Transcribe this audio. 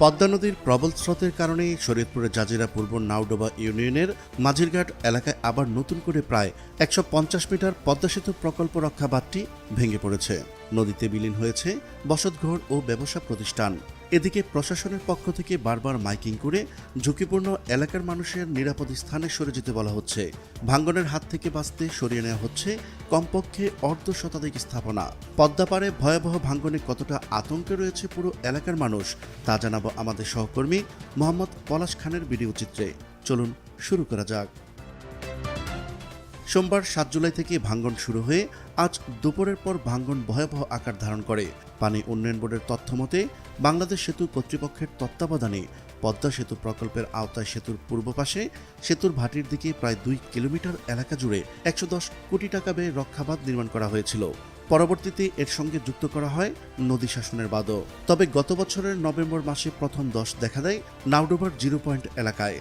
পদ্মা নদীর প্রবল স্রোতের কারণে শরীয়তপুরের জাজিরা পূর্ব নাওডোবা ইউনিয়নের মাঝিরঘাট এলাকায় আবার নতুন করে প্রায় ১৫০ মিটার পদ্মা সেতু প্রকল্প রক্ষা বাঁধটি ভেঙে পড়েছে। নদীতে বিলীন হয়েছে বসতঘর ও ব্যবসা প্রতিষ্ঠান। এদিকে প্রশাসনের পক্ষ থেকে বারবার মাইকিং করে ঝুঁকিপূর্ণ এলাকার মানুষের নিরাপদ স্থানে সরে যেতে বলা হচ্ছে। ভাঙ্গনের হাত থেকে বাঁচতে সরিয়ে নেওয়া হচ্ছে কমপক্ষে অর্ধ শতাধিক স্থাপনা। পদ্মা পাড়ে ভয়াবহ ভাঙ্গনে কতটা আতঙ্কে রয়েছে পুরো এলাকার মানুষ তা জানাবো আমাদের সহকর্মী মোহাম্মদ পলাশ খানের ভিডিও চিত্রে। চলুন শুরু করা যাক। সোমবার ৭ জুলাই থেকে ভাঙ্গন শুরু হয়ে আজ দুপুরের পর ভাঙ্গন ভয়াবহ আকার ধারণ করে। পানি উন্নয়ন বোর্ডের তথ্যমতে বাংলাদেশ সেতু কর্তৃপক্ষের তত্ত্বাবধানে পদ্মা সেতু প্রকল্পের আওতায় সেতুর পূর্ব পাশে সেতুর ভাটির দিকে প্রায় ২ কিলোমিটার এলাকা জুড়ে ১১০ কোটি টাকা ব্যয়ে রক্ষাবাঁধ নির্মাণ করা হয়েছিল। পরবর্তীতে এর সঙ্গে যুক্ত করা হয় নদী শাসনের বাঁধও। তবে গত বছরের নভেম্বর মাসে প্রথম ধস দেখা দেয় নাওডোবার 0 পয়েন্ট এলাকায়।